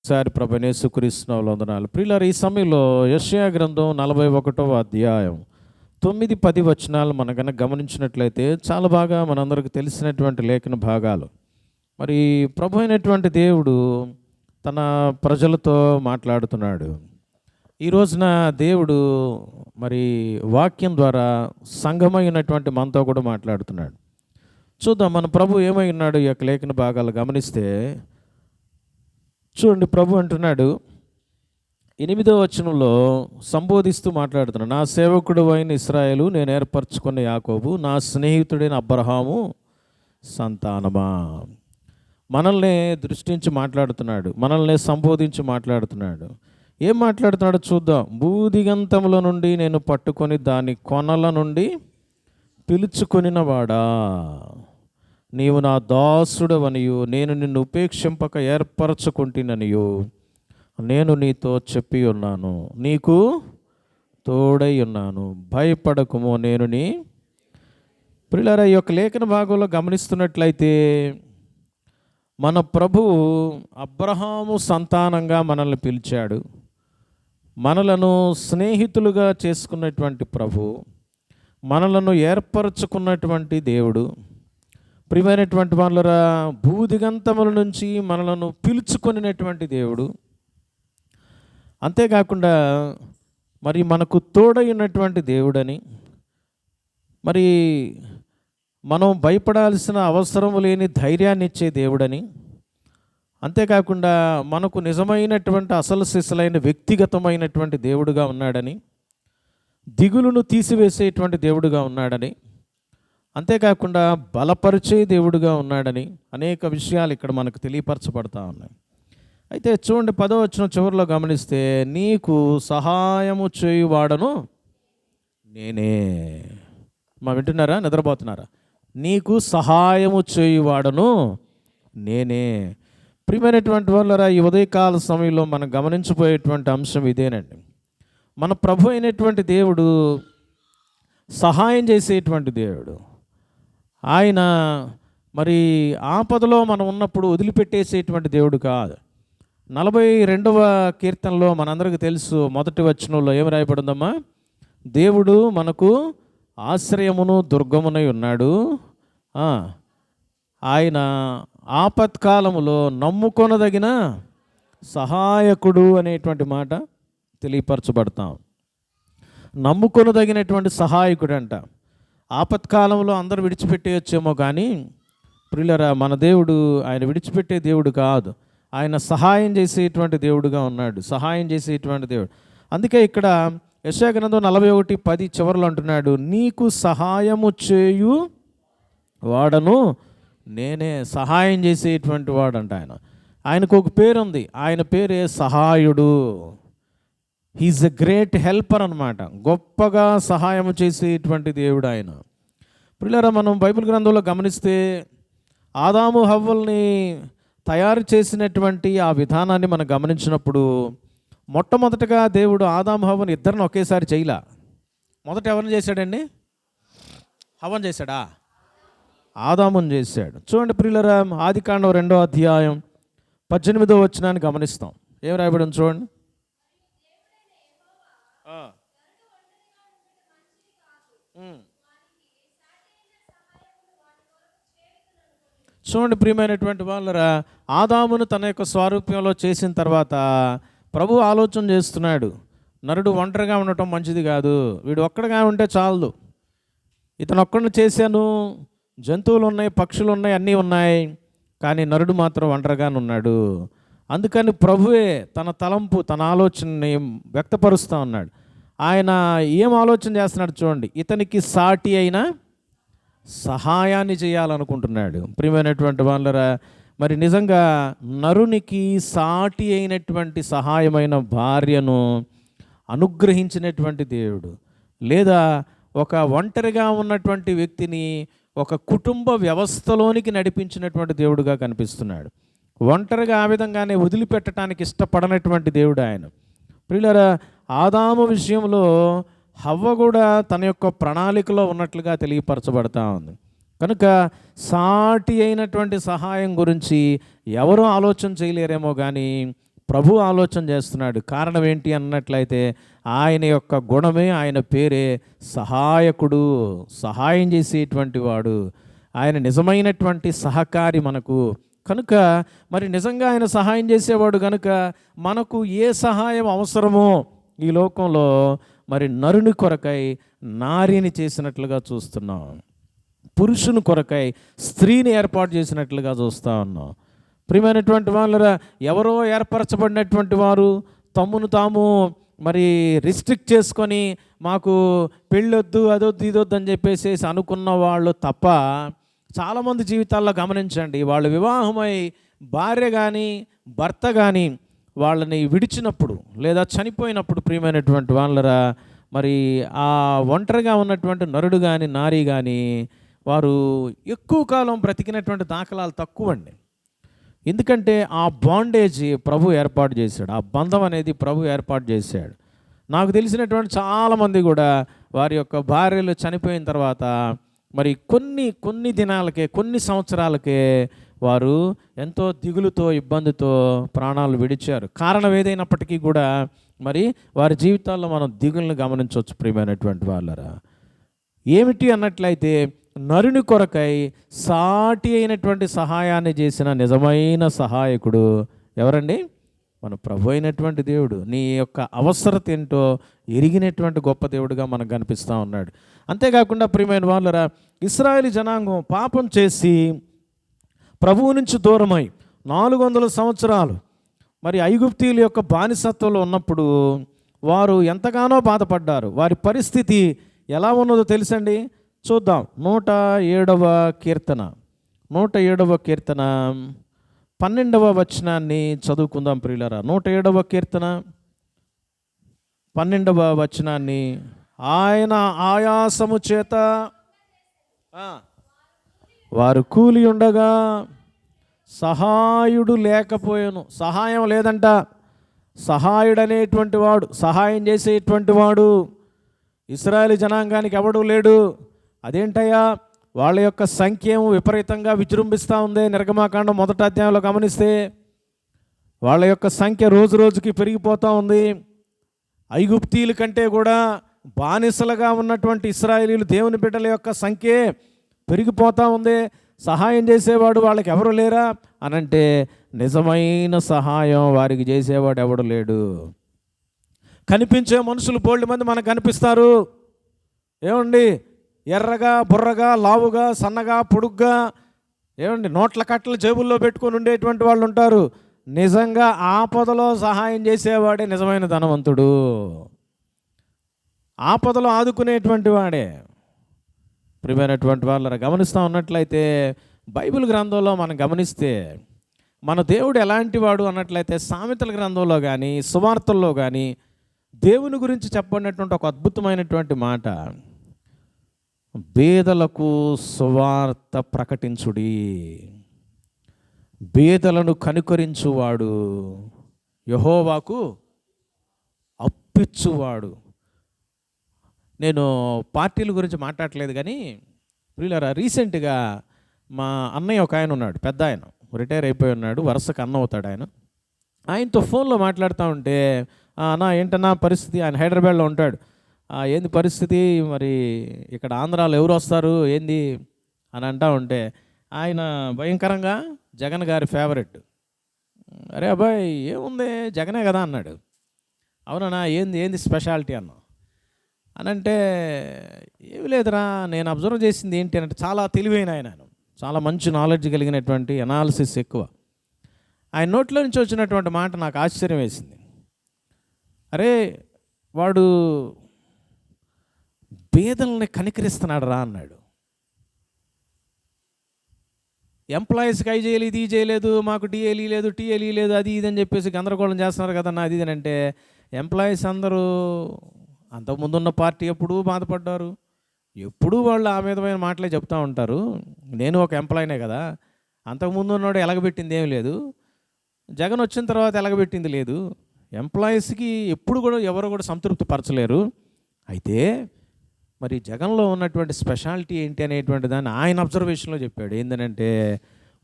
ఒకసారి ప్రభువైన యేసుక్రీస్తు నామములో వందనాలు. ప్రియులారా, ఈ సమయంలో యెషయా గ్రంథం 41వ అధ్యాయం 9-10 వచనాలు మనం గనక గమనించినట్లయితే చాలా బాగా మనందరికి తెలిసినటువంటి లేఖన భాగాలు. మరి ప్రభు అయినటువంటి దేవుడు తన ప్రజలతో మాట్లాడుతున్నాడు. ఈ రోజున దేవుడు మరి వాక్యం ద్వారా సంఘమైనటువంటి మనతో కూడా మాట్లాడుతున్నాడు. చూద్దాం మన ప్రభు ఏమై ఉన్నాడు. ఈ యొక్క లేఖన భాగాలు గమనిస్తే చూడండి, ప్రభు అంటున్నాడు 8వ వచనంలో సంబోధిస్తూ మాట్లాడుతున్నాడు. నా సేవకుడు అయిన ఇశ్రాయేలు, నేను ఏర్పరచుకున్న యాకోబు, నా స్నేహితుడైన అబ్రహాము సంతానమా. మనల్ని దృష్టించి మాట్లాడుతున్నాడు, మనల్ని సంబోధించి మాట్లాడుతున్నాడు. ఏం మాట్లాడుతున్నాడో చూద్దాం. భూదిగంతముల నుండి నేను పట్టుకొని దాని కొనల నుండి పిలుచుకొనినవాడా, నీవు నా దాసుడవనియు నేను నిన్ను ఉపేక్షింపక ఏర్పరచుకుంటుననియు నేను నీతో చెప్పి ఉన్నాను. నీకు తోడై ఉన్నాను, భయపడకుమో, నేను నీ. ప్రియులారా, ఈ యొక్క లేఖన భాగంలో గమనిస్తున్నట్లయితే మన ప్రభువు అబ్రహాము సంతానంగా మనల్ని పిలిచాడు. మనలను స్నేహితులుగా చేసుకున్నటువంటి ప్రభు, మనలను ఏర్పరచుకున్నటువంటి దేవుడు. ప్రియమైనటువంటి వాళ్ళరా, భూదిగంతముల నుంచి మనలను పిలుచుకొనినటువంటి దేవుడు. అంతేకాకుండా మరి మనకు తోడైనటువంటి దేవుడని, మరి మనం భయపడాల్సిన అవసరం లేని ధైర్యాన్ని ఇచ్చే దేవుడని, అంతేకాకుండా మనకు నిజమైనటువంటి అసలు సిసలైన వ్యక్తిగతమైనటువంటి దేవుడుగా ఉన్నాడని, దిగులును తీసివేసేటువంటి దేవుడుగా ఉన్నాడని, అంతేకాకుండా బలపరిచే దేవుడుగా ఉన్నాడని అనేక విషయాలు ఇక్కడ మనకు తెలియపరచబడతా ఉన్నాయి. అయితే చూడండి, 10వ వచనం చివరిలో గమనిస్తే, నీకు సహాయము చేయువాడను నేనే. వింటున్నారా, నిద్రపోతున్నారా? నీకు సహాయము చేయువాడను నేనే. ప్రియమైనటువంటి వాళ్ళరా, ఈ ఉదయకాల సమయంలో మనం గమనించబోయేటువంటి అంశం ఇదేనండి. మన ప్రభు అయినటువంటి దేవుడు సహాయం చేసేటువంటి దేవుడు. ఆయన మరి ఆపదలో మనం ఉన్నప్పుడు వదిలిపెట్టేసేటువంటి దేవుడు కాదు. 42వ కీర్తనలో మనందరికీ తెలుసు, మొదటి వచనంలో ఏమి రాయబడిందమ్మా? దేవుడు మనకు ఆశ్రయమును దుర్గమునై ఉన్నాడు, ఆయన ఆపత్కాలములో నమ్ముకొనదగిన సహాయకుడు అనేటువంటి మాట తెలియపరచబడతాం. నమ్ముకొనదగినటువంటి సహాయకుడు అంట. ఆపత్కాలంలో అందరూ విడిచిపెట్టేయచ్చేమో, కానీ ప్రియులరా, మన దేవుడు ఆయన విడిచిపెట్టే దేవుడు కాదు. ఆయన సహాయం చేసేటువంటి దేవుడుగా ఉన్నాడు, సహాయం చేసేటువంటి దేవుడు. అందుకే ఇక్కడ యెషయా గ్రంథం 41:10 చివరిలో అంటున్నాడు, నీకు సహాయము చేయు వాడను నేనే. సహాయం చేసేటువంటి వాడంట ఆయన. ఆయనకు ఒక పేరు ఉంది, ఆయన పేరే సహాయుడు. హీజ్ ఎ గ్రేట్ హెల్పర్ అన్నమాట. గొప్పగా సహాయం చేసేటువంటి దేవుడు ఆయన. ప్రియులారా, మనం బైబిల్ గ్రంథంలో గమనిస్తే ఆదాము హవ్వల్ని తయారు చేసినటువంటి ఆ విధానాన్ని మనం గమనించినప్పుడు, మొట్టమొదటగా దేవుడు ఆదాము హవ్వని ఇద్దరిని ఒకేసారి చేయలా. మొదట ఎవరిని చేశాడండి? హవ్వని చేశాడా? ఆదాముని చేశాడు. చూడండి ప్రియులారా, ఆదికాండం 2వ అధ్యాయం 18వ వచనాన్ని గమనిస్తాం. ఏం రాయబడింది చూడండి. చూడండి ప్రియమైనటువంటి వాళ్ళరా, ఆదామును తన యొక్క స్వారూప్యంలో చేసిన తర్వాత ప్రభు ఆలోచన చేస్తున్నాడు, నరుడు ఒంటరిగా ఉండటం మంచిది కాదు, వీడు ఒక్కడిగా ఉంటే చాలదు. ఇతను ఒక్కడిని చేశాను, జంతువులు ఉన్నాయి, పక్షులు ఉన్నాయి, అన్నీ ఉన్నాయి, కానీ నరుడు మాత్రం ఒంటరిగానే ఉన్నాడు. అందుకని ప్రభువే తన తలంపు, తన ఆలోచనని వ్యక్తపరుస్తూ ఉన్నాడు. ఆయన ఏం ఆలోచన చేస్తున్నాడు చూడండి, ఇతనికి సాటి అయిన సహాయాన్ని చేయాలనుకుంటున్నాడు. ప్రియమైనటువంటి వాళ్ళరా, మరి నిజంగా నరునికి సాటి అయినటువంటి సహాయమైన భార్యను అనుగ్రహించినటువంటి దేవుడు, లేదా ఒక ఒంటరిగా ఉన్నటువంటి వ్యక్తిని ఒక కుటుంబ వ్యవస్థలోనికి నడిపించినటువంటి దేవుడుగా కనిపిస్తున్నాడు. ఒంటరిగా ఆ విధంగానే వదిలిపెట్టడానికి ఇష్టపడనటువంటి దేవుడు ఆయన. ప్రియులారా, ఆదాము విషయంలో హవ్వ కూడా తన యొక్క ప్రణాళికలో ఉన్నట్లుగా తెలియపరచబడతా ఉంది. కనుక సాటి అయినటువంటి సహాయం గురించి ఎవరూ ఆలోచన చేయలేరేమో, కానీ ప్రభు ఆలోచన చేస్తున్నాడు. కారణం ఏంటి అన్నట్లయితే ఆయన యొక్క గుణమే, ఆయన పేరే సహాయకుడు, సహాయం చేసేటువంటి వాడు. ఆయన నిజమైనటువంటి సహకారి మనకు. కనుక మరి నిజంగా ఆయన సహాయం చేసేవాడు కనుక మనకు ఏ సహాయం అవసరమో ఈ లోకంలో మరి నరుని కొరకై నారిని చేసినట్లుగా చూస్తున్నాం, పురుషుని కొరకై స్త్రీని ఏర్పాటు చేసినట్లుగా చూస్తూ ఉన్నాం. ప్రియమైనటువంటి వాళ్ళరా, ఎవరో ఏర్పరచబడినటువంటి వారు తమ్మును తాము మరి రిస్ట్రిక్ట్ చేసుకొని మాకు పెళ్ళొద్దు అదొద్దు ఇదొద్దు అని చెప్పేసి అనుకున్న వాళ్ళు తప్ప, చాలామంది జీవితాల్లో గమనించండి, వాళ్ళు వివాహమై భార్య కానీ భర్త కానీ వాళ్ళని విడిచినప్పుడు లేదా చనిపోయినప్పుడు ప్రియమైనటువంటి వాళ్ళరా, మరి ఆ ఒంటరిగా ఉన్నటువంటి నరుడు కానీ నారి కానీ వారు ఎక్కువ కాలం బ్రతికినటువంటి దాఖలాలు తక్కువ అండి. ఎందుకంటే ఆ బాండేజ్ ప్రభు ఏర్పాటు చేశాడు, ఆ బంధం అనేది ప్రభు ఏర్పాటు చేశాడు. నాకు తెలిసినటువంటి చాలామంది కూడా వారి యొక్క భార్యలు చనిపోయిన తర్వాత మరి కొన్ని దినాలకే, కొన్ని సంవత్సరాలకే వారు ఎంతో దిగులుతో, ఇబ్బందితో ప్రాణాలు విడిచారు. కారణం ఏదైనప్పటికీ కూడా మరి వారి జీవితాల్లో మనం దిగులను గమనించవచ్చు. ప్రియమైనటువంటి వాళ్ళరా, ఏమిటి అన్నట్లయితే నరుని కొరకై సాటి అయినటువంటి సహాయాన్ని చేసిన నిజమైన సహాయకుడు ఎవరండి? మన ప్రభు అయినటువంటి దేవుడు. నీ యొక్క అవసరత ఏంటో ఎరిగినటువంటి గొప్ప దేవుడుగా మనకు కనిపిస్తూ ఉన్నాడు. అంతేకాకుండా ప్రియమైన వాళ్ళరా, ఇశ్రాయేలు జనాంగం పాపం చేసి ప్రభువు నుంచి దూరమై 400 సంవత్సరాలు మరి ఐగుప్తీయుల యొక్క బానిసత్వంలో ఉన్నప్పుడు వారు ఎంతగానో బాధపడ్డారు. వారి పరిస్థితి ఎలా ఉన్నదో తెలుసండి. చూద్దాం. 107వ కీర్తన 12వ వచనాన్ని చదువుకుందాం ప్రియులారా. 107వ కీర్తన 12వ వచనాన్ని. ఆయన ఆయాసము చేత వారు కూలి ఉండగా సహాయుడు లేకపోయాను. సహాయం లేదంట. సహాయుడు అనేటువంటి వాడు, సహాయం చేసేటువంటి వాడు ఇశ్రాయేలు జనాంగానికి ఎవడూ లేడు. అదేంటయ్యా? వాళ్ళ యొక్క సంఖ్య విపరీతంగా విజృంభిస్తూ ఉంది. నిర్గమాకాండం 1వ అధ్యాయంలో గమనిస్తే వాళ్ళ యొక్క సంఖ్య రోజు రోజుకి పెరిగిపోతూ ఉంది. ఐగుప్తీయుల కంటే కూడా బానిసలుగా ఉన్నటువంటి ఇశ్రాయేలీలు దేవుని బిడ్డల యొక్క సంఖ్య పెరిగిపోతూ ఉంది. సహాయం చేసేవాడు వాళ్ళకి ఎవరు లేరా అనంటే నిజమైన సహాయం వారికి చేసేవాడు ఎవడు లేడు. కనిపించే మనుషులు బోల్డ్ మంది మనకు కనిపిస్తారు. ఏమండి? ఎర్రగా, బుర్రగా, లావుగా, సన్నగా, పొడుగ్గా, ఏమండి నోట్ల కట్టలు జేబుల్లో పెట్టుకొని ఉండేటువంటి వాళ్ళు ఉంటారు. నిజంగా ఆపదలో సహాయం చేసేవాడే నిజమైన ధనవంతుడు. ఆపదలో ఆదుకునేటువంటి వాడే. ప్రియమైనటువంటి వాళ్ళని గమనిస్తూ ఉన్నట్లయితే బైబిల్ గ్రంథంలో మనం గమనిస్తే మన దేవుడు ఎలాంటి వాడు అన్నట్లయితే సామెతల గ్రంథంలో కానీ సువార్తల్లో కానీ దేవుని గురించి చెప్పబడినటువంటి ఒక అద్భుతమైనటువంటి మాట, బేదలకు సువార్త ప్రకటించుడి, బేదలను కనుకరించువాడు యెహోవాకు అప్పిచ్చువాడు. నేను పార్టీల గురించి మాట్లాడట్లేదు కానీ ప్రియులారా, రీసెంట్గా మా అన్నయ్య ఒక ఆయన ఉన్నాడు, పెద్ద ఆయన, రిటైర్ అయిపోయి ఉన్నాడు, వరుసకు అన్న అవుతాడు ఆయన. ఆయనతో ఫోన్లో మాట్లాడుతూ ఉంటే, అన్న ఏంటన్నా పరిస్థితి, ఆయన హైదరాబాద్లో ఉంటాడు, ఏంది పరిస్థితి, మరి ఇక్కడ ఆంధ్రాలో ఎవరు వస్తారు ఏంది అని అంటూ ఉంటే ఆయన భయంకరంగా జగన్ గారి ఫేవరెట్. అరే అబ్బాయి ఏముంది, జగనే కదా అన్నాడు. అవునన్నా, ఏంది స్పెషాలిటీ అన్నా అనంటే, ఏమి లేదురా నేను అబ్జర్వ్ చేసింది ఏంటి అంటే, చాలా తెలివైన ఆయన, చాలా మంచి నాలెడ్జ్ కలిగినటువంటి, అనాలిసిస్ ఎక్కువ. ఆయన నోట్లో నుంచి వచ్చినటువంటి మాట నాకు ఆశ్చర్యం వేసింది. అరే వాడు పేదల్ని కనికరిస్తున్నాడు రా అన్నాడు. ఎంప్లాయీస్కి అవి చేయలేదు, ఇది చేయలేదు, మాకు టీఏలీ లేదు, టీఏలీ లేదు, అది ఇది అని చెప్పేసి గందరగోళం చేస్తున్నారు కదన్నా అది ఇది అంటే, ఎంప్లాయీస్ అందరూ అంతకుముందున్న పార్టీ ఎప్పుడూ బాధపడ్డారు, ఎప్పుడూ వాళ్ళు ఆ విధమైన మాటలే చెప్తూ ఉంటారు. నేను ఒక ఎంప్లాయీనే కదా, అంతకుముందు ఉన్నాడు ఎలగబెట్టింది ఏం లేదు, జగన్ వచ్చిన తర్వాత ఎలగబెట్టింది లేదు. ఎంప్లాయీస్కి ఎప్పుడు కూడా ఎవరు కూడా సంతృప్తి పరచలేరు. అయితే మరి జగన్లో ఉన్నటువంటి స్పెషాలిటీ ఏంటి అనేటువంటి దాన్ని ఆయన అబ్జర్వేషన్లో చెప్పాడు. ఏంటంటే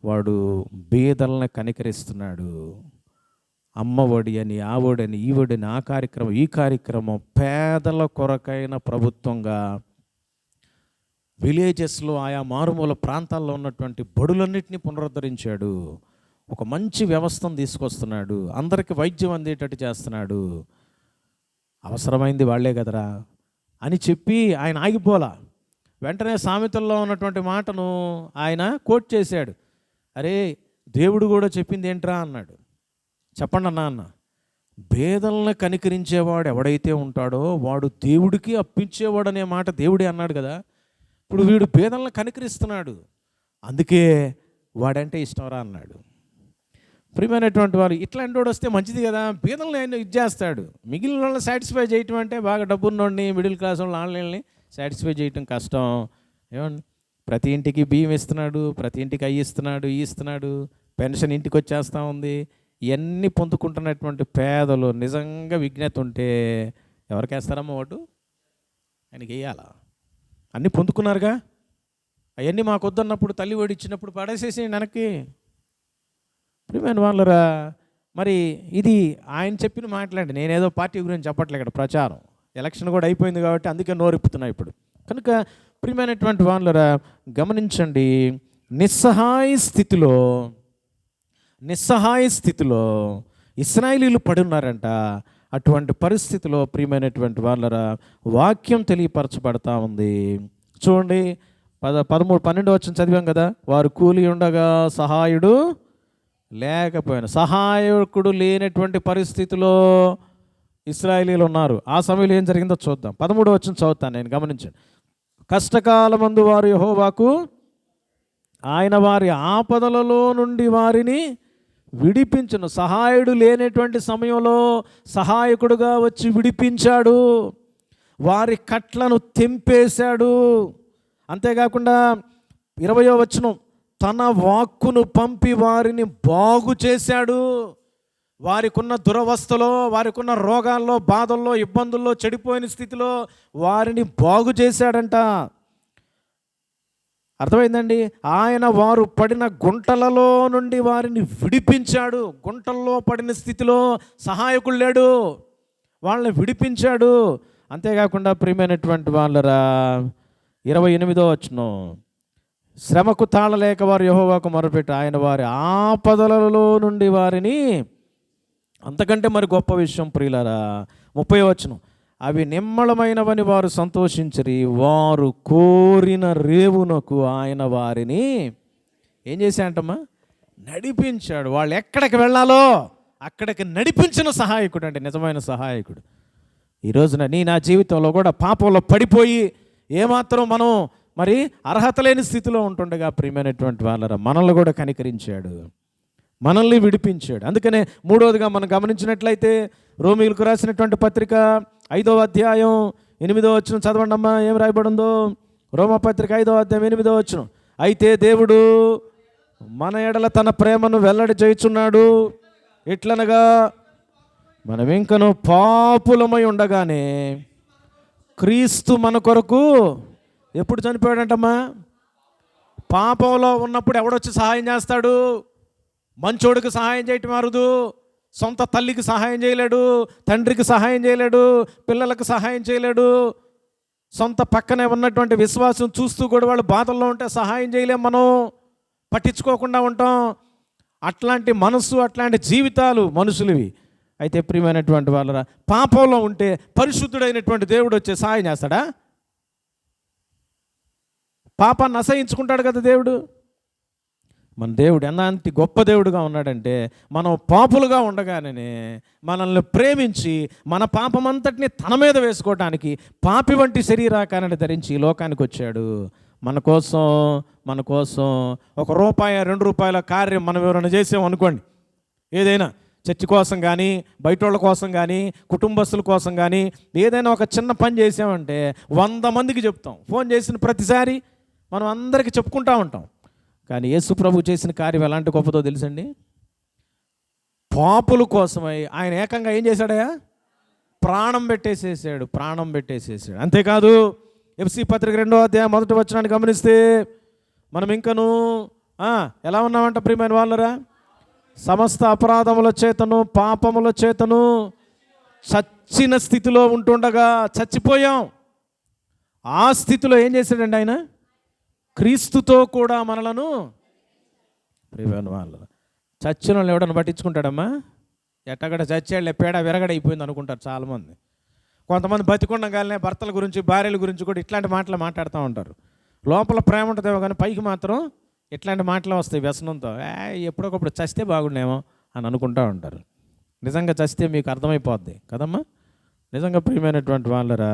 వాడు బీదలను కనికరిస్తున్నాడు, అమ్మఒడి అని, ఆ ఒడని, ఈ ఒడని, ఆ కార్యక్రమం, ఈ కార్యక్రమం, పేదల కొరకైన ప్రభుత్వంగా విలేజెస్లో, ఆయా మారుమూల ప్రాంతాల్లో ఉన్నటువంటి బడులన్నింటినీ పునరుద్ధరించాడు. ఒక మంచి వ్యవస్థను తీసుకొస్తున్నాడు. అందరికీ వైద్యం అందేటట్టు చేస్తున్నాడు. అవసరమైంది వాళ్ళే కదరా అని చెప్పి ఆయన ఆగిపోలా. వెంటనే సామెతల్లో ఉన్నటువంటి మాటను ఆయన కోట్ చేశాడు. అరే, దేవుడు కూడా చెప్పింది ఏంట్రా అన్నాడు. చెప్పండి అన్న. పేదలను కనికరించేవాడు ఎవడైతే ఉంటాడో వాడు దేవుడికి అప్పించేవాడు అనే మాట దేవుడే అన్నాడు కదా. ఇప్పుడు వీడు పేదలను కనికరిస్తున్నాడు, అందుకే వాడంటే ఇష్టంరా అన్నాడు. ప్రియమైనటువంటి వారు, ఇట్లాంటి వాడు వస్తే మంచిది కదా. పేదలను ఆయన ఇది చేస్తాడు. మిగిలిన వాళ్ళని సాటిస్ఫై చేయటం అంటే బాగా డబ్బున్నోడిని, మిడిల్ క్లాస్ వాళ్ళని, ఆన్లైన్ని సాటిస్ఫై చేయటం కష్టం. ఏమండి, ప్రతి ఇంటికి బియ్యం ఇస్తున్నాడు, ప్రతి ఇంటికి అయ్యి ఇస్తున్నాడు, ఈ ఇస్తున్నాడు, పెన్షన్ ఇంటికి వచ్చేస్తూ ఉంది. ఇవన్నీ పొందుకుంటున్నటువంటి పేదలు నిజంగా విజ్ఞత ఉంటే ఎవరికి వేస్తారమ్మా ఓటు? ఆయనకి వేయాలా? అన్నీ పొందుకున్నారుగా, అవన్నీ మాకు వద్దన్నప్పుడు తల్లి ఓడి ఇచ్చినప్పుడు పడేసేసి వెనక్కి. ప్రియమైన వాళ్ళరా, మరి ఇది ఆయన చెప్పిన మాట్లాడి, నేనేదో పార్టీ గురించి చెప్పట్లే. ఇక్కడ ప్రచారం, ఎలక్షన్ కూడా అయిపోయింది కాబట్టి అందుకే నోరెప్పుతున్నా ఇప్పుడు. కనుక ప్రియమైనటువంటి వాళ్ళరా గమనించండి, నిస్సహాయ స్థితిలో ఇశ్రాయేలీయులు పడున్నారంట. అటువంటి పరిస్థితిలో ప్రియమైనటువంటి వాళ్ళరా వాక్యం తెలియపరచబడతా ఉంది. చూడండి, 13-12 వచనం చదివాం కదా. వారు కూలి ఉండగా సహాయుడు లేకపోయినా, సహాయకుడు లేనటువంటి పరిస్థితిలో ఇశ్రాయేలీయులు ఉన్నారు. ఆ సమయంలో ఏం జరిగిందో చూద్దాం. 13 వచనం చదువుతాను నేను, గమనించండి. కష్టకాలమందు వారు యెహోవాకు ఆయన వారి ఆపదలలో నుండి వారిని విడిపించును. సహాయుడు లేనటువంటి సమయంలో సహాయకుడుగా వచ్చి విడిపించాడు. వారి కట్లను తెంపేశాడు. అంతేకాకుండా 20వ వచనం, తన వాక్కును పంపి వారిని బాగు చేశాడు. వారికున్న దురవస్థలో, వారికున్న రోగాల్లో, బాధల్లో, ఇబ్బందుల్లో, చెడిపోయిన స్థితిలో వారిని బాగు చేశాడంట. అర్థమైందండి? ఆయన వారు పడిన గుంటలలో నుండి వారిని విడిపించాడు. గుంటల్లో పడిన స్థితిలో సహాయకుడు లేడు, వాళ్ళని విడిపించాడు. అంతేకాకుండా ప్రియమైనటువంటి వాళ్ళరా 28వ వచనం, శ్రమకు తాళలేక వారు యెహోవాకు మొరపెట్టి ఆయన వారి ఆపదలలో నుండి వారిని, అంతకంటే మరి గొప్ప విషయం ప్రియులారా 30వ వచనం, అవి నిమ్మళమైనవని వారు సంతోషించరి, వారు కోరిన రేవునకు ఆయన వారిని ఏం చేశాడంటమ్మా? నడిపించాడు. వాళ్ళు ఎక్కడికి వెళ్ళాలో అక్కడికి నడిపించిన సహాయకుడు అంటే నిజమైన సహాయకుడు. ఈ రోజున నా జీవితంలో కూడా పాపంలో పడిపోయి ఏమాత్రం మనం మరి అర్హత లేని స్థితిలో ఉంటుండగా ప్రియమైనటువంటి వాళ్ళరా మనల్ని కూడా కనికరించాడు, మనల్ని విడిపించాడు. అందుకనే 3వదిగా మనం గమనించినట్లయితే రోమీయులకు రాసినటువంటి పత్రిక 5వ అధ్యాయం 8వ వచనం చదవండి అమ్మా. ఏం రాయబడిందో? రోమపత్రిక 5వ అధ్యాయం 8వ వచనం, అయితే దేవుడు మన ఎడల తన ప్రేమను వెల్లడి చేయుచున్నాడు. ఎట్లనగా మనం ఇంకను పాపులమై ఉండగానే క్రీస్తు మన కొరకు ఎప్పుడు చనిపోయాడంటమ్మా? పాపంలో ఉన్నప్పుడు ఎవడొచ్చి సహాయం చేస్తాడు? మంచోడికి సహాయం చేయటం అరుదు. సొంత తల్లికి సహాయం చేయలేడు, తండ్రికి సహాయం చేయలేడు, పిల్లలకు సహాయం చేయలేడు. సొంత పక్కనే ఉన్నటువంటి విశ్వాసం చూస్తూ కూడా వాళ్ళు బాధల్లో ఉంటే సహాయం చేయలేం, మనం పట్టించుకోకుండా ఉంటాం. అట్లాంటి మనసు, అట్లాంటి జీవితాలు మనుషులవి. అయితే ప్రియమైనటువంటి వాళ్ళరా పాపంలో ఉంటే పరిశుద్ధుడైనటువంటి దేవుడు వచ్చే సహాయం చేస్తాడా? పాపాన్ని అసహించుకుంటాడు కదా దేవుడు. మన దేవుడు ఎలాంటి గొప్ప దేవుడుగా ఉన్నాడంటే, మనం పాపులుగా ఉండగానే మనల్ని ప్రేమించి మన పాపమంతటిని తన మీద వేసుకోవడానికి పాపి వంటి శరీరాకారాన్ని ధరించి ఈ లోకానికి వచ్చాడు. మన కోసం ₹1-2 కార్యం మనం ఎవరైనా చేసాం అనుకోండి, ఏదైనా చర్చి కోసం కానీ, బయట వాళ్ళ కోసం కానీ, కుటుంబస్తుల కోసం కానీ ఏదైనా ఒక చిన్న పని చేసామంటే 100 మందికి చెప్తాం. ఫోన్ చేసిన ప్రతిసారి మనం అందరికీ చెప్పుకుంటూ ఉంటాం. కానీ యేసు ప్రభు చేసిన కార్యం ఎలాంటి గొప్పదో తెలుసండి? పాపుల కోసమై ఆయన ఏకంగా ఏం చేశాడయా? ప్రాణం పెట్టేసేసాడు. అంతేకాదు ఎఫ్సీ పత్రిక 2వ అధ్యాయం 1వ వచనాన్ని గమనిస్తే మనం ఇంకను ఎలా ఉన్నామంట ప్రియమైన వాళ్ళరా? సమస్త అపరాధముల చేతను పాపముల చేతను చచ్చిన స్థితిలో ఉంటుండగా చచ్చిపోయాం. ఆ స్థితిలో ఏం చేశాడండి ఆయన? క్రీస్తుతో కూడా మనలను ప్రియమైన వాళ్ళు. చచ్చిన వాళ్ళు ఎవడన్నా పట్టించుకుంటాడమ్మా? ఎట్టగడ చచ్చాళ్ళే పేడ విరగడైపోయింది అనుకుంటారు చాలామంది. కొంతమంది బతికుండగానే భర్తల గురించి భార్యల గురించి కూడా ఇట్లాంటి మాటలు మాట్లాడుతూ ఉంటారు. లోపల ప్రేమ ఉంటుందేమో కానీ పైకి మాత్రం ఇట్లాంటి మాటలు వస్తాయి వ్యసనంతో. ఎప్పుడొకప్పుడు చస్తే బాగుండేమో అని అనుకుంటూ ఉంటారు. నిజంగా చస్తే మీకు అర్థమైపోద్ది కదమ్మా. నిజంగా ప్రియమైనటువంటి వాళ్ళరా,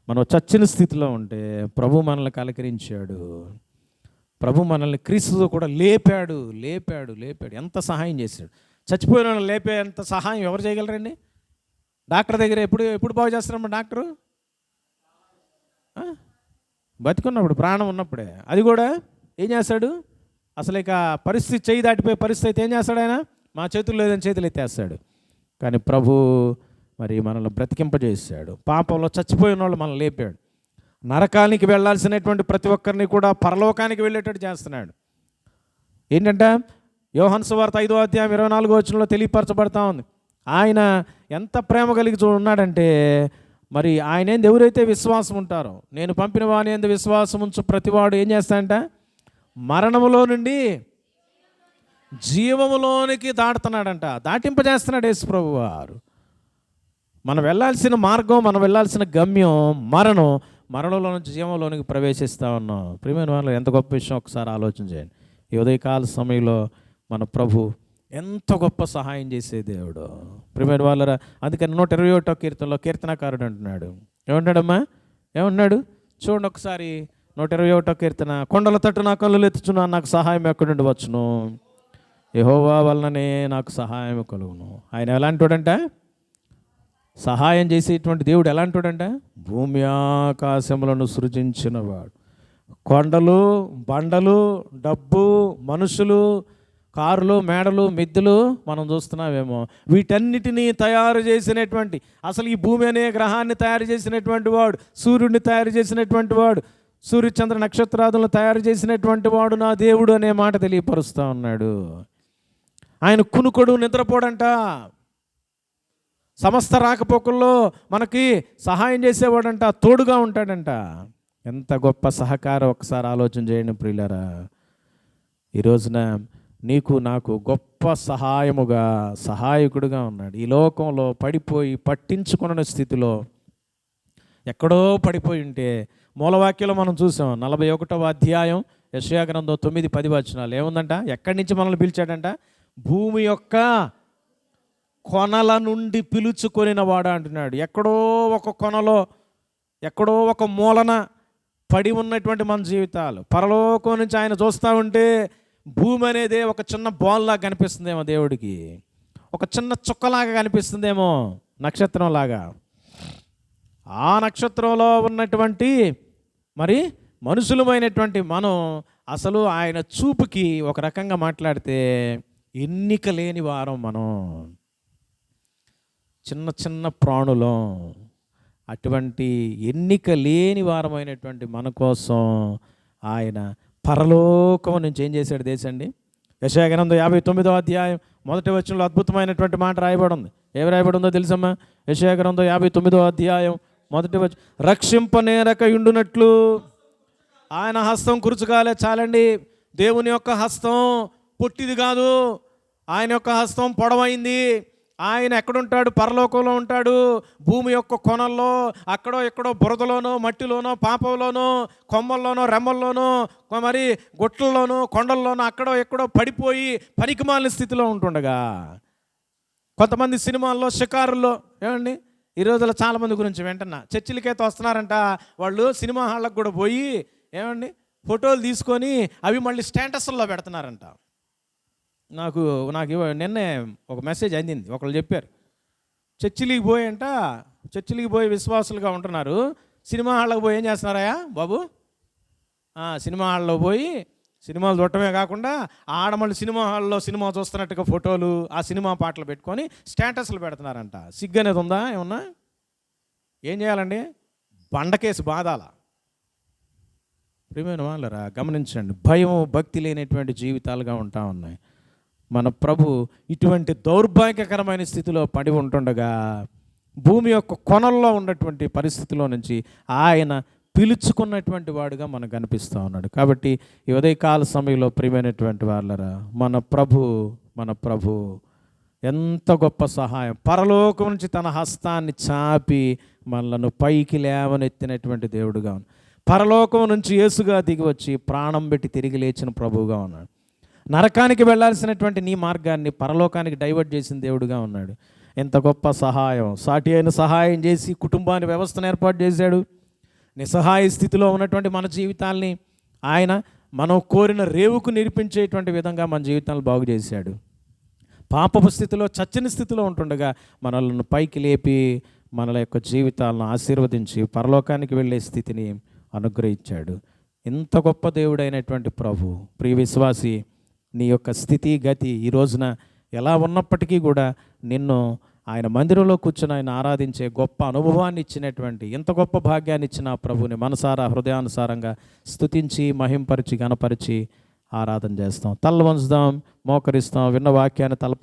మనం చచ్చిన స్థితిలో ఉంటే ప్రభు మనల్ని కలకరించాడు. ప్రభు మనల్ని క్రీస్తుతో కూడా లేపాడు. ఎంత సహాయం చేశాడు. చచ్చిపోయిన వాళ్ళని లేపే అంత సహాయం ఎవరు చేయగలరండి? డాక్టర్ దగ్గర ఎప్పుడు బాగు చేస్తారమ్మా డాక్టరు? బతికున్నప్పుడు, ప్రాణం ఉన్నప్పుడే. అది కూడా ఏం చేస్తాడు? అసలు ఇక పరిస్థితి చేయి దాటిపోయే పరిస్థితి ఏం చేస్తాడు ఆయన? మా చేతులు లేదని చేతులు ఎత్తేస్తాడు. కానీ ప్రభు మరి మనల్ని బ్రతికింపజేశాడు. పాపంలో చచ్చిపోయిన వాళ్ళు మనల్ని లేపాడు. నరకానికి వెళ్ళాల్సినటువంటి ప్రతి ఒక్కరిని కూడా పరలోకానికి వెళ్ళేటట్టు చేస్తున్నాడు. ఏంటంటే యోహాను సువార్త 5వ అధ్యాయం 24వ వచనంలో తెలియపరచబడతా ఉంది. ఆయన ఎంత ప్రేమ కలిగి ఉన్నాడంటే, మరి ఆయన ఏంది ఎవరైతే విశ్వాసం ఉంటారో, నేను పంపిన వాని ఏంది విశ్వాసం ఉంచు ప్రతివాడు ఏం చేస్తాడంట? మరణములో నుండి జీవములోనికి దాటుతున్నాడంట. దాటింపజేస్తున్నాడు యేసు ప్రభు వారు. మనం వెళ్ళాల్సిన మార్గం, మనం వెళ్ళాల్సిన గమ్యం మరణంలో నుంచి జీవంలోనికి ప్రవేశిస్తూ ఉన్నాం. ప్రియమైన వాళ్ళు, ఎంత గొప్ప విషయం ఒకసారి ఆలోచన చేయండి. ఈ ఉదయకాల సమయంలో మన ప్రభు ఎంత గొప్ప సహాయం చేసే దేవుడు. ప్రియమైన వాళ్ళరా, అందుకని 121వ కీర్తనలో కీర్తనకారుడు అంటున్నాడు. ఏమంటున్నాడు చూడండి ఒకసారి. 121వ కీర్తన. కొండల తట్టు నా కళ్ళు ఎత్తుచున్నా, నాకు సహాయం ఎక్కడి నుండి వచ్చును? యెహోవా వలననే నాకు సహాయం కలుగును. ఆయన ఎలాంటోడంట? సహాయం చేసేటువంటి దేవుడు. ఎలాంటోడంట? భూమి ఆకాశములను సృజించినవాడు. కొండలు, బండలు, డబ్బు, మనుషులు, కారులు, మేడలు, మిద్దెలు మనం చూస్తున్నామేమో, వీటన్నిటినీ తయారు చేసినటువంటి, అసలు ఈ భూమి అనే గ్రహాన్ని తయారు చేసినటువంటి వాడు, సూర్యుడిని తయారు చేసినటువంటి వాడు, సూర్య చంద్ర నక్షత్రాదులను తయారు చేసినటువంటి వాడు నా దేవుడు అనే మాట తెలియపరుస్తూ ఉన్నాడు. ఆయన కునుకొడు, నిద్రపోడంట. సమస్త రాకపోకల్లో మనకి సహాయం చేసేవాడంట, తోడుగా ఉంటాడంట. ఎంత గొప్ప సహకారం ఒకసారి ఆలోచన చేయండి ప్రియులారా. ఈ రోజున నీకు నాకు గొప్ప సహాయకుడుగా ఉన్నాడు. ఈ లోకంలో పడిపోయి పట్టించుకున్న స్థితిలో ఎక్కడో పడిపోయి ఉంటే, మూలవాక్యంలో మనం చూసాం 41వ అధ్యాయం యెషయా గ్రంథం 9-10 వచనాలు ఏముందంట? ఎక్కడి నుంచి మనల్ని పిలిచాడంట? భూమి యొక్క కొనల నుండి పిలుచుకొనిన వాడు అంటున్నాడు. ఎక్కడో ఒక కొనలో, ఎక్కడో ఒక మూలన పడి ఉన్నటువంటి మన జీవితాలు పరలోకం నుంచి ఆయన చూస్తూ ఉంటే, భూమి అనేది ఒక చిన్న బాల్లాగా కనిపిస్తుందేమో దేవుడికి, ఒక చిన్న చుక్కలాగా కనిపిస్తుందేమో, నక్షత్రంలాగా. ఆ నక్షత్రంలో ఉన్నటువంటి మరి మనుషులమైనటువంటి మనం అసలు ఆయన చూపుకి ఒక రకంగా మాట్లాడితే ఎన్నిక లేని వారం. మనం చిన్న చిన్న ప్రాణులం. అటువంటి ఎన్నిక లేని వారమైనటువంటి మన కోసం ఆయన పరలోకం నుంచి ఏం చేశాడు దేశండి? యెషయా గ్రంథం 59వ అధ్యాయం 1వ వచనంలో అద్భుతమైనటువంటి మాట రాయబడి ఉంది. ఏమి రాయబడి ఉందో తెలుసమ్మా? యెషయా గ్రంథం 59వ అధ్యాయం 1వ వచనం. రక్షింపనేరక యుండునట్లు ఆయన హస్తం కురుచుగాలే చాలండి. దేవుని యొక్క హస్తం పొట్టిది కాదు, ఆయన యొక్క హస్తం పొడవైంది. ఆయన ఎక్కడుంటాడు? పరలోకంలో ఉంటాడు. భూమి యొక్క కొనల్లో, అక్కడో ఎక్కడో బురదలోనో, మట్టిలోనో, పాపంలోనో, కొమ్మల్లోనో, రెమ్మల్లోనో, మరి గుట్లలోనో, కొండల్లోనో అక్కడో ఎక్కడో పడిపోయి పనికిమాలిన స్థితిలో ఉంటుండగా, కొంతమంది సినిమాల్లో, షికారుల్లో, ఏమండి ఈ రోజుల్లో చాలామంది గురించి వెంటనే చర్చిలకైతే వస్తున్నారంట. వాళ్ళు సినిమా హాళ్ళకు కూడా పోయి ఏమండి ఫోటోలు తీసుకొని అవి మళ్ళీ స్టేటస్ల్లో పెడుతున్నారంట. నాకు నిన్నే ఒక మెసేజ్ అందింది. ఒకళ్ళు చెప్పారు, చర్చిలికి పోయి విశ్వాసులుగా ఉంటున్నారు, సినిమా హాళ్ళకు పోయి ఏం చేస్తున్నారయ్యా బాబు? సినిమా హాల్లో పోయి సినిమాలు చూడటమే కాకుండా ఆడమళ్ళు సినిమా హాల్లో సినిమా చూస్తున్నట్టుగా ఫోటోలు, ఆ సినిమా పాటలు పెట్టుకొని స్టేటస్లు పెడుతున్నారంట. సిగ్గు అనేది ఉందా ఏమన్నా? ఏం చేయాలండి? బండకేసి బాధాల. ప్రియమైన వాళ్ళరా, గమనించండి, భయం భక్తి లేనటువంటి జీవితాలుగా ఉంటా ఉన్నాయి. మన ప్రభు ఇటువంటి దౌర్భాగ్యకరమైన స్థితిలో పడి ఉంటుండగా, భూమి యొక్క కొనల్లో ఉన్నటువంటి పరిస్థితిలో నుంచి ఆయన పిలుచుకున్నటువంటి వాడుగా మనకు కనిపిస్తూ ఉన్నాడు. కాబట్టి ఈ ఉదయకాల సమయంలో ప్రియమైనటువంటి వాళ్ళరా, మన ప్రభు ఎంత గొప్ప సహాయం! పరలోకం నుంచి తన హస్తాన్ని చాపి మనలను పైకి లేవనెత్తినటువంటి దేవుడుగా ఉన్నాడు. పరలోకం నుంచి యేసుగా దిగి వచ్చి ప్రాణం పెట్టి తిరిగి లేచిన ప్రభువుగా ఉన్నాడు. నరకానికి వెళ్ళాల్సినటువంటి నీ మార్గాన్ని పరలోకానికి డైవర్ట్ చేసిన దేవుడుగా ఉన్నాడు. ఎంత గొప్ప సహాయం! సాటి అయిన సహాయం చేసి కుటుంబాన్ని, వ్యవస్థను ఏర్పాటు చేశాడు. నిస్సహాయ స్థితిలో ఉన్నటువంటి మన జీవితాల్ని ఆయన మనం కోరిన రేవుకు నిరిపించేటువంటి విధంగా మన జీవితాలను బాగు చేశాడు. పాపపు స్థితిలో, చచ్చని స్థితిలో ఉంటుండగా మనల్ని పైకి లేపి మనల యొక్క జీవితాలను ఆశీర్వదించి పరలోకానికి వెళ్ళే స్థితిని అనుగ్రహించాడు. ఇంత గొప్ప దేవుడైనటువంటి ప్రభు, ప్రియ విశ్వాసి, నీ యొక్క స్థితి గతి ఈ రోజున ఎలా ఉన్నప్పటికీ కూడా నిన్ను ఆయన మందిరంలో కూర్చొని ఆయన ఆరాధించే గొప్ప అనుభవాన్ని ఇచ్చినటువంటి, ఇంత గొప్ప భాగ్యాన్ని ఇచ్చిన ప్రభుని మనసారా హృదయానుసారంగా స్తుతించి మహింపరిచి గణపరిచి ఆరాధన చేస్తాం. తల్ల వంచుదాం, మోకరిస్తాం, విన్న వాక్యాన్ని తలపు